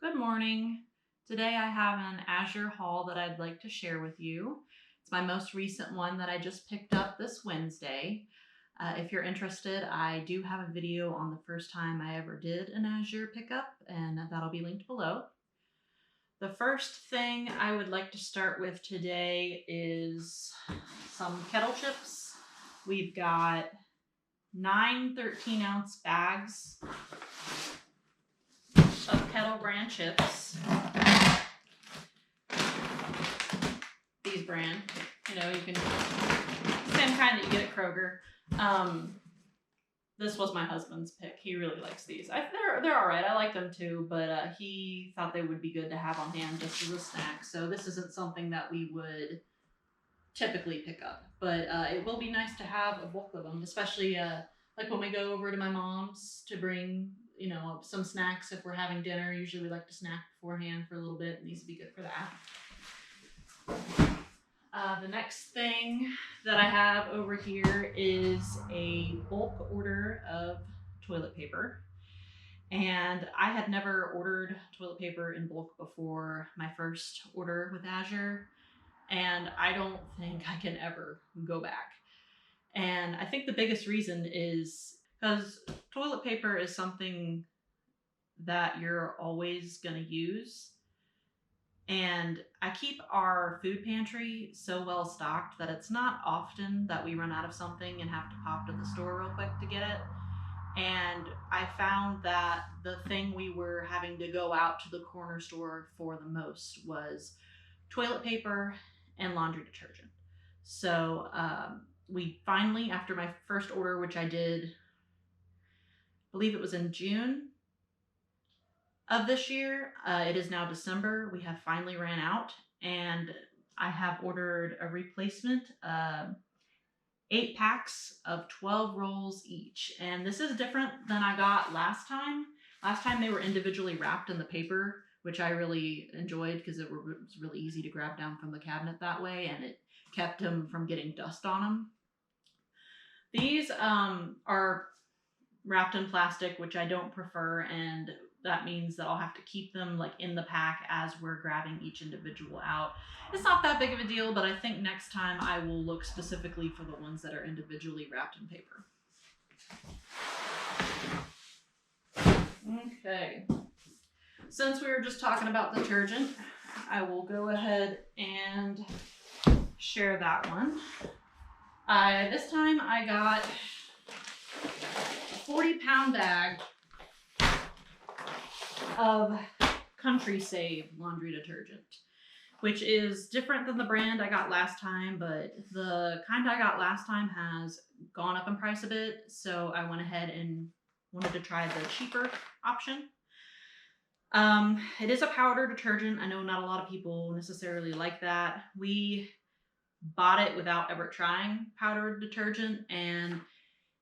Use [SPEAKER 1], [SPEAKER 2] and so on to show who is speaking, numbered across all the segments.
[SPEAKER 1] Good morning. Today I have an Azure haul that I'd like to share with you. It's my most recent one that I just picked up this Wednesday. If you're interested, I do have a video on the first time I ever did an Azure pickup, and that'll be linked below. The first thing I would like to start with today is some kettle chips. We've got 9 13-ounce bags of Kettle brand chips. These brand, you can, same kind that you get at Kroger. This was my husband's pick. He really likes these. They're all right. I like them too, but he thought they would be good to have on hand just as a snack. So this isn't something that we would typically pick up, but it will be nice to have a bulk of them, especially like when we go over to my mom's to bring some snacks if we're having dinner. Usually we like to snack beforehand for a little bit, and these would be good for that. The next thing that I have over here is a bulk order of toilet paper. And I had never ordered toilet paper in bulk before my first order with Azure, and I don't think I can ever go back. And I think the biggest reason is because toilet paper is something that you're always going to use. And I keep our food pantry so well stocked that it's not often that we run out of something and have to pop to the store real quick to get it. And I found that the thing we were having to go out to the corner store for the most was toilet paper and laundry detergent. So we finally, after my first order, which I did, I believe it was in June of this year, it is now December, we have finally ran out, and I have ordered a replacement 8 packs of 12 rolls each. And this is different than I got last time. Last time they were individually wrapped in the paper, which I really enjoyed because it was really easy to grab down from the cabinet that way, and it kept them from getting dust on them. These are wrapped in plastic, which I don't prefer, and that means that I'll have to keep them like in the pack as we're grabbing each individual out. It's not that big of a deal, but I think next time I will look specifically for the ones that are individually wrapped in paper. Okay. Since we were just talking about detergent, I will go ahead and share that one. This time I got a 40-pound bag of Country Save laundry detergent, which is different than the brand I got last time, but the kind I got last time has gone up in price a bit, so I went ahead and wanted to try the cheaper option. It is a powder detergent. I know not a lot of people necessarily like that. We bought it without ever trying powdered detergent, and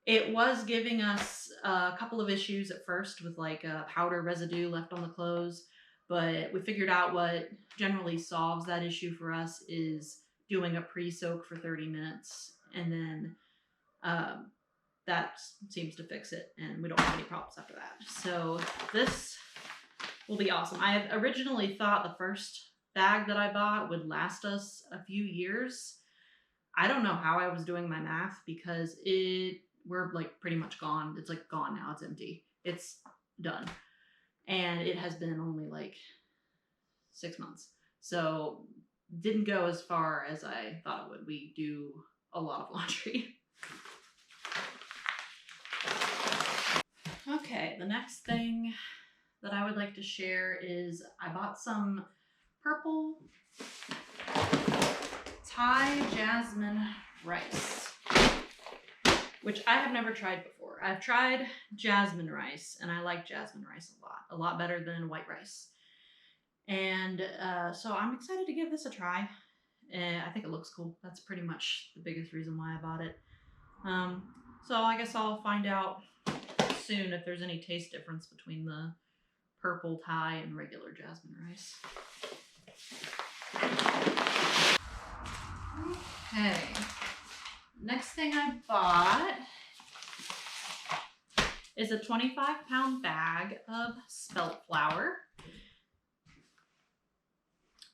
[SPEAKER 1] it was giving us a couple of issues at first with like powder residue left on the clothes, but we figured out what generally solves that issue for us is doing a pre-soak for 30 minutes, and then that seems to fix it, and we don't have any problems after that. So this will be awesome. I had originally thought the first bag that I bought would last us a few years. I don't know how I was doing my math because we're like pretty much gone. It's like gone now. It's empty. It's done. And it has been only like 6 months. So didn't go as far as I thought it would. We do a lot of laundry. Okay, the next thing that I would like to share is I bought some purple Thai jasmine rice, which I have never tried before. I've tried jasmine rice, and I like jasmine rice a lot better than white rice. And so I'm excited to give this a try. I think it looks cool. That's pretty much the biggest reason why I bought it. So I guess I'll find out soon if there's any taste difference between the purple Thai and regular jasmine rice. Okay, next thing I bought is a 25-pound bag of spelt flour.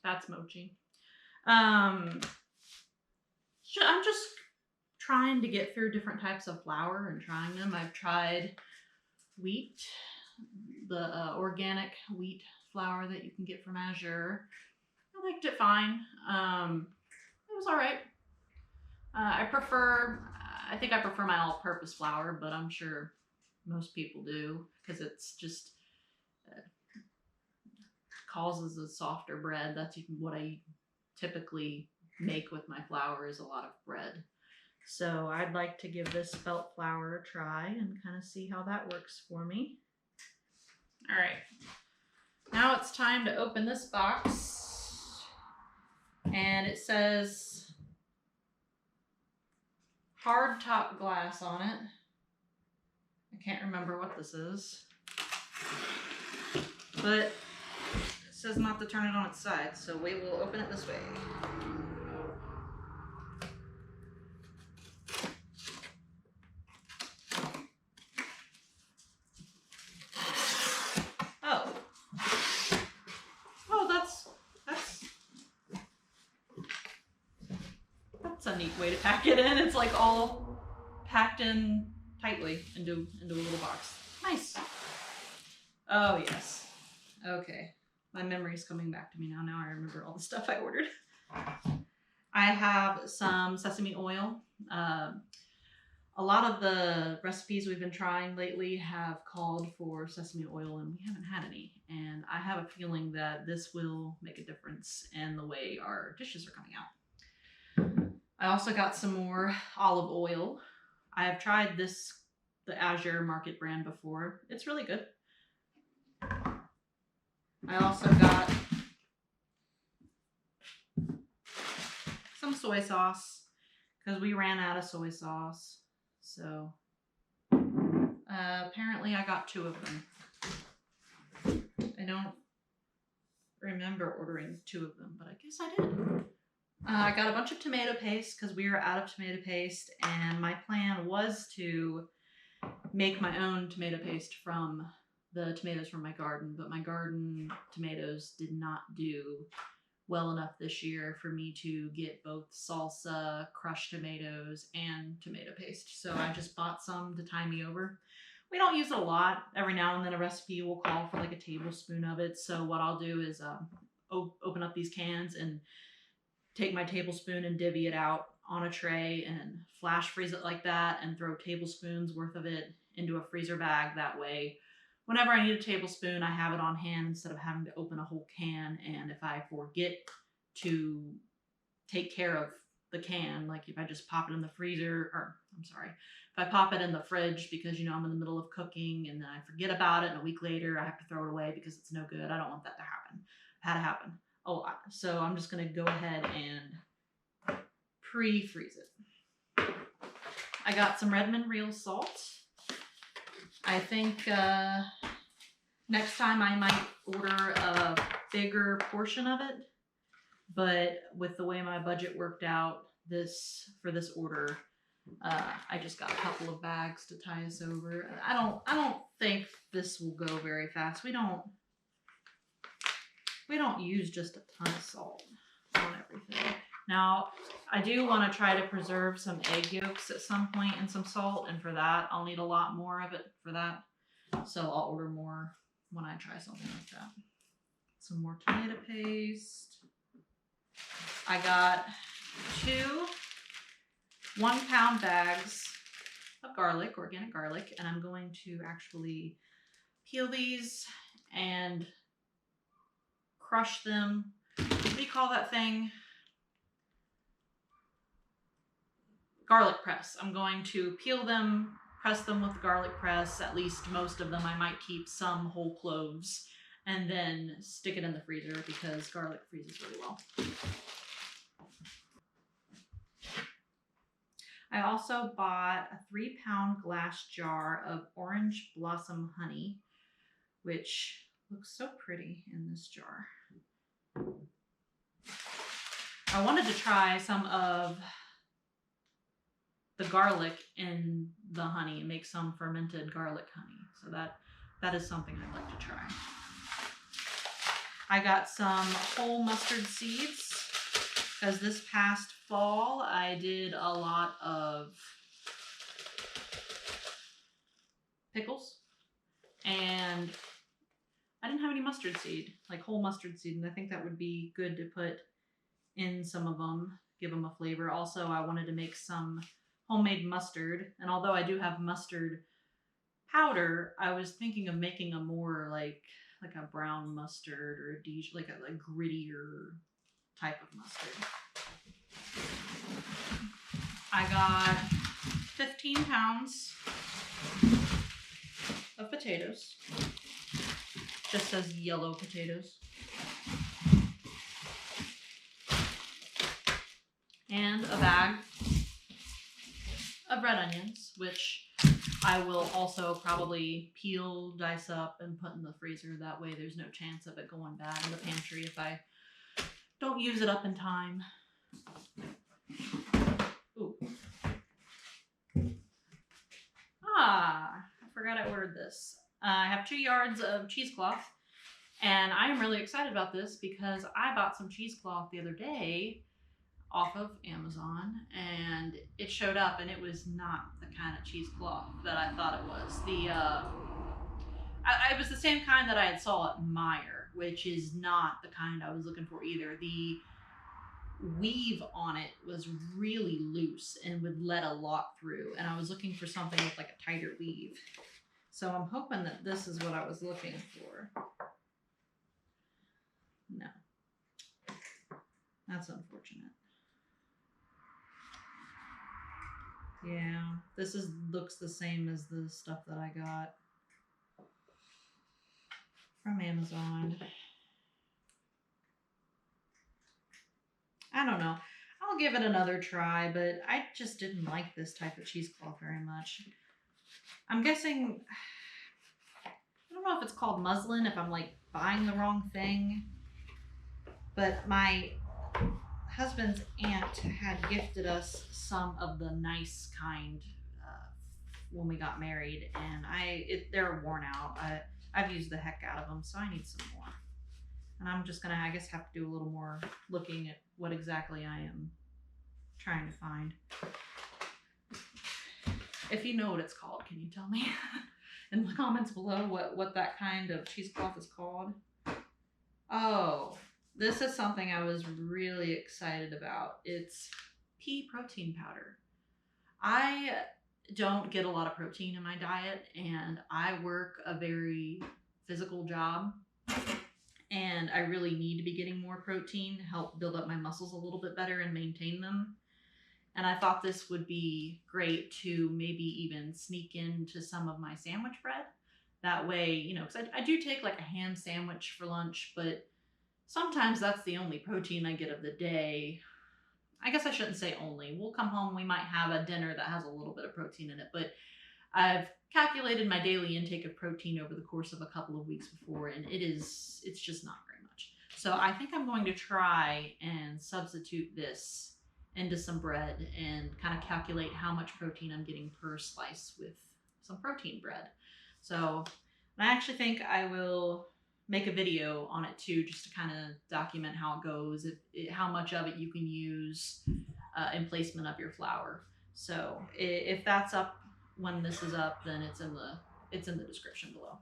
[SPEAKER 1] That's mochi. I'm just trying to get through different types of flour and trying them. I've tried wheat, the organic wheat flour that you can get from Azure. I liked it fine. It was all right. I think I prefer my all-purpose flour, but I'm sure most people do because it's just causes a softer bread. That's what I typically make with my flour is a lot of bread. So I'd like to give this spelt flour a try and kind of see how that works for me. All right, now it's time to open this box, and it says hard top glass on it. I can't remember what this is, but it says not to turn it on its side, so we will open it this way. That's a neat way to pack it in. It's like all packed in tightly into a little box. Nice. Oh yes. Okay. My memory's coming back to me now. Now I remember all the stuff I ordered. I have some sesame oil. A lot of the recipes we've been trying lately have called for sesame oil, and we haven't had any. And I have a feeling that this will make a difference in the way our dishes are coming out. I also got some more olive oil. I have tried the Azure Market brand before. It's really good. I also got some soy sauce because we ran out of soy sauce. So apparently I got 2 of them. I don't remember ordering 2 of them, but I guess I did. I got a bunch of tomato paste because we were out of tomato paste, and my plan was to make my own tomato paste from the tomatoes from my garden, but my garden tomatoes did not do well enough this year for me to get both salsa, crushed tomatoes, and tomato paste. So I just bought some to tie me over. We don't use it a lot. Every now and then a recipe will call for like a tablespoon of it. So what I'll do is open up these cans and take my tablespoon and divvy it out on a tray and flash freeze it like that and throw tablespoons worth of it into a freezer bag. That way, whenever I need a tablespoon, I have it on hand instead of having to open a whole can. And if I forget to take care of the can, like if I just pop it in the freezer, or I'm sorry, if I pop it in the fridge because, I'm in the middle of cooking and then I forget about it and a week later I have to throw it away because it's no good. I don't want that to happen. It had to happen a lot. So I'm just going to go ahead and pre-freeze it. I got some Redmond real salt. I think next time I might order a bigger portion of it, but with the way my budget worked out for this order, I just got a couple of bags to tie us over. I don't think this will go very fast. We don't use just a ton of salt on everything. Now, I do want to try to preserve some egg yolks at some point in some salt, and for that, I'll need a lot more of it for that. So I'll order more when I try something like that. Some more tomato paste. I got 2 1-pound bags of garlic, organic garlic, and I'm going to actually peel these and crush them. What do you call that thing? Garlic press. I'm going to peel them, press them with the garlic press, at least most of them. I might keep some whole cloves, and then stick it in the freezer because garlic freezes really well. I also bought a 3-pound glass jar of orange blossom honey, which looks so pretty in this jar. I wanted to try some of the garlic in the honey and make some fermented garlic honey. So that is something I'd like to try. I got some whole mustard seeds because this past fall I did a lot of pickles and I didn't have any mustard seed, like whole mustard seed, and I think that would be good to put in some of them, give them a flavor. Also, I wanted to make some homemade mustard, and although I do have mustard powder, I was thinking of making a more like a brown mustard or a Dijon, like a grittier type of mustard. I got 15 pounds of potatoes. Just says yellow potatoes. And a bag of red onions, which I will also probably peel, dice up, and put in the freezer. That way there's no chance of it going bad in the pantry if I don't use it up in time. Ooh. I forgot I ordered this. I have 2 yards of cheesecloth, and I am really excited about this because I bought some cheesecloth the other day off of Amazon, and it showed up, and it was not the kind of cheesecloth that I thought it was. It was the same kind that I had saw at Meijer, which is not the kind I was looking for either. The weave on it was really loose and would let a lot through, and I was looking for something with like a tighter weave. So I'm hoping that this is what I was looking for. No. That's unfortunate. Yeah, this looks the same as the stuff that I got from Amazon. I don't know. I'll give it another try, but I just didn't like this type of cheesecloth very much. I'm guessing, I don't know if it's called muslin, if I'm like buying the wrong thing, but my husband's aunt had gifted us some of the nice kind when we got married, and they're worn out. I've used the heck out of them, so I need some more. And I'm just gonna, I guess, have to do a little more looking at what exactly I am trying to find. If you know what it's called, can you tell me in the comments below what that kind of cheesecloth is called? Oh, this is something I was really excited about. It's pea protein powder. I don't get a lot of protein in my diet, and I work a very physical job, and I really need to be getting more protein to help build up my muscles a little bit better and maintain them. And I thought this would be great to maybe even sneak into some of my sandwich bread. That way, you know, because I do take like a ham sandwich for lunch, but sometimes that's the only protein I get of the day. I guess I shouldn't say only. We'll come home, we might have a dinner that has a little bit of protein in it, but I've calculated my daily intake of protein over the course of a couple of weeks before, and it's just not very much. So I think I'm going to try and substitute this into some bread and kind of calculate how much protein I'm getting per slice with some protein bread. So I actually think I will make a video on it too, just to kind of document how it goes, how much of it you can use in placement of your flour. So if that's up when this is up, then it's in the description below.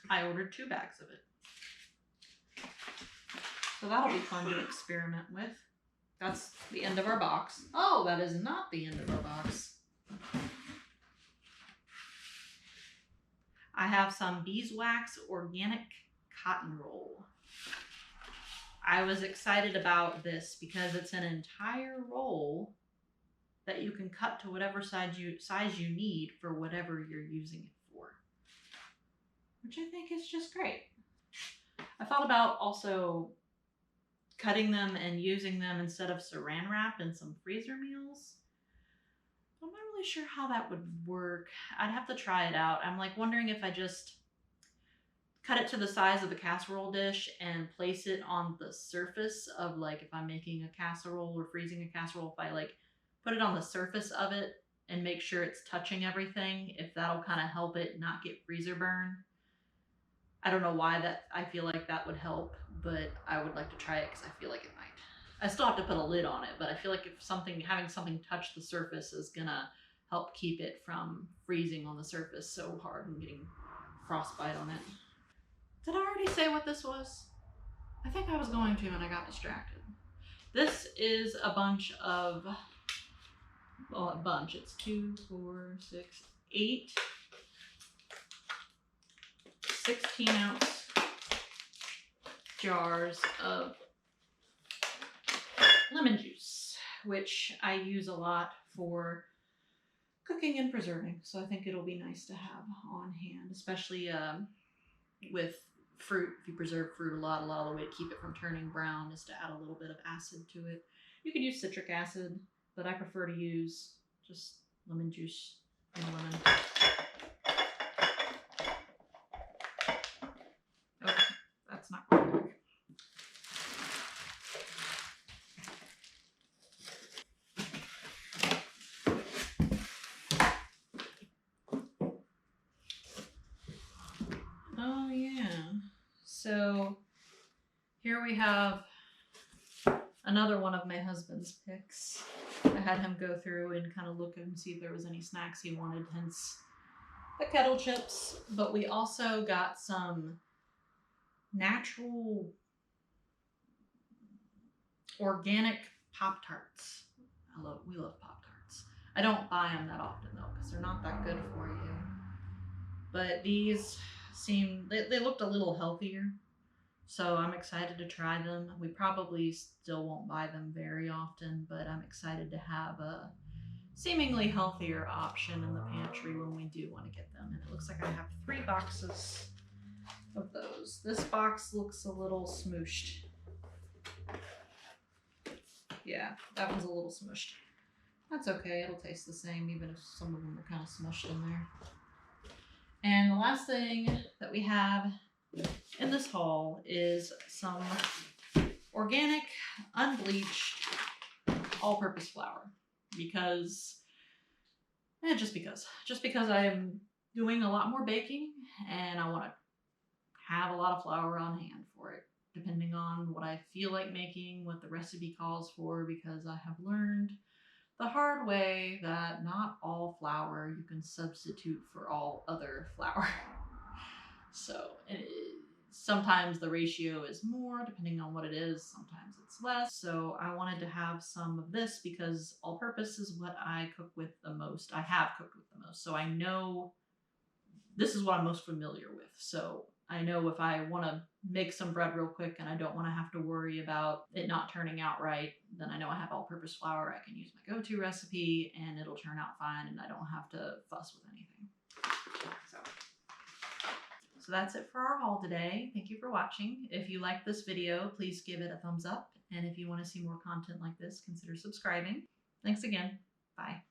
[SPEAKER 1] I ordered 2 bags of it. So that'll be fun to experiment with. That's the end of our box. Oh, that is not the end of our box. I have some beeswax organic cotton roll. I was excited about this because it's an entire roll that you can cut to whatever size you need for whatever you're using it for, which I think is just great. I thought about also cutting them and using them instead of saran wrap in some freezer meals. I'm not really sure how that would work. I'd have to try it out. I'm like wondering if I just cut it to the size of the casserole dish and place it on the surface of, like, if I'm making a casserole or freezing a casserole, if I like put it on the surface of it and make sure it's touching everything, if that'll kind of help it not get freezer burn. I don't know why I feel like that would help, but I would like to try it because I feel like it might. I still have to put a lid on it, but I feel like having something touch the surface is gonna help keep it from freezing on the surface so hard and getting frostbite on it. Did I already say what this was? I think I was going to and I got distracted. This is a bunch of, well, a bunch. It's 2, 4, 6, 8 16-ounce jars of lemon juice, which I use a lot for cooking and preserving. So I think it'll be nice to have on hand, especially with fruit. If you preserve fruit a lot of the way to keep it from turning brown is to add a little bit of acid to it. You could use citric acid, but I prefer to use just lemon juice and lemon. Okay, that's not going to work. Oh yeah. So here we have another one of my husband's picks. I had him go through and kind of look and see if there was any snacks he wanted, hence the kettle chips. But we also got some natural organic Pop-Tarts. We love Pop-Tarts. I don't buy them that often though, because they're not that good for you. But these they looked a little healthier. So I'm excited to try them. We probably still won't buy them very often, but I'm excited to have a seemingly healthier option in the pantry when we do want to get them. And it looks like I have 3 boxes of those. This box looks a little smooshed. Yeah, that one's a little smushed. That's okay, it'll taste the same even if some of them are kind of smushed in there. And the last thing that we have in this haul is some organic, unbleached, all-purpose flour. Because I am doing a lot more baking and I want to have a lot of flour on hand for it, depending on what I feel like making, what the recipe calls for, because I have learned the hard way that not all flour you can substitute for all other flour. So sometimes the ratio is more depending on what it is, sometimes it's less. So I wanted to have some of this because all-purpose is what I cook with the most. I have cooked with the most. So I know this is what I'm most familiar with. So I know if I want to make some bread real quick and I don't want to have to worry about it not turning out right, then I know I have all-purpose flour. I can use my go-to recipe and it'll turn out fine and I don't have to fuss with anything. So that's it for our haul today. Thank you for watching. If you like this video, please give it a thumbs up. And if you want to see more content like this, consider subscribing. Thanks again. Bye.